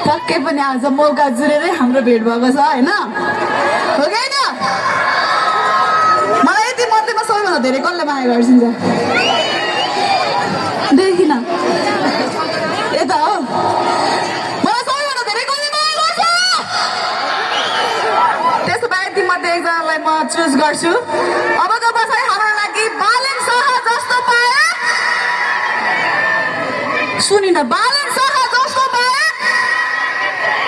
पक्कै पनि आज मौका जुरेरै हाम्रो भेट भएको छ हैन हो कि हैन मलाई यति मध्येमा सबैभन्दा धेरै कसले माया गर्छिन्छ देखिन यता हो मलाई सबैभन्दा धेरै कसले माया गर्छ त्यसो भए यति मध्ये एकजनालाई म चुज गर्छु अबको बसाइ हाम्रो लागि बालेन शाह जस्तो पाए सुनिन बालेन शाह जस्तो पाए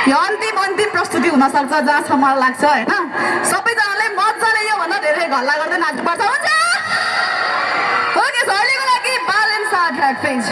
यो अन्तिम प्रस्तुति हुन सक्छ जहाँसम्म मलाई लाग्छ हैन सबैजनाले मजाले यो भन्दा धेरै हल्ला गर्दै नाच्नुपर्छ हुन्छ ओके सहिलेको लागि Balen Shah track page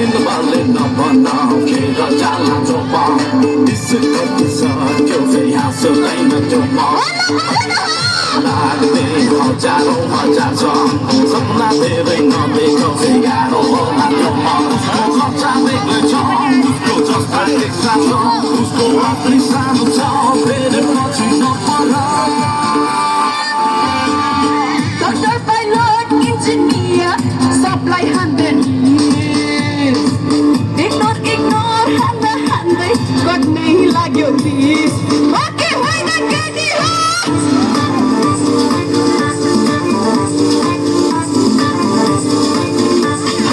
in the ballin' of one now, kid, bom Disco sa kiểu về hạ sơ lấy nó cho mò là để họ trả đâu họ trả cho sống là để về nó để không thể gà đâu họ làm cho mò họ trả về người cho Disco cho phải để xa cho Disco là để xa nó cho về để nó chỉ nó quá lo Doctor pilot engineer supply handed Ignore hande God nahi lagyo please Okay why not get the heart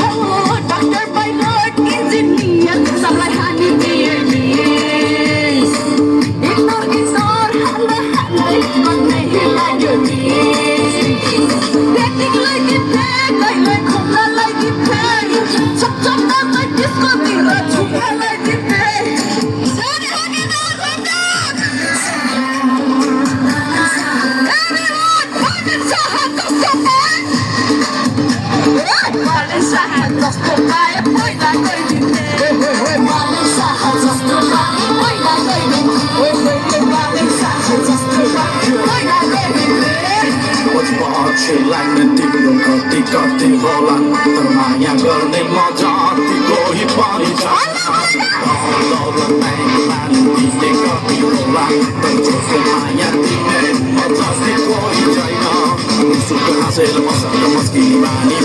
Oh Doctor pilot engineer supply handed please Ignore hande God nahi lagyo please Acting like it bad like không là like it bad chop chop that like disco mira chupa like it bad Sorry hanging out with that Everyone Balin sa hatos ko ba Balin sa hatos ko ba Hoy na ko'y dite Balin sa hatos ko ba Hoy na ko'y dite Balin sa hatos ko ba Hoy na ko'y dite What's about you like the deep look of the got the Holland the Maya girl named Maja the go hip hop is all over bang bang the got the Holland the just the Maya the name Maja the go hip China Super hustle the masa the maski mani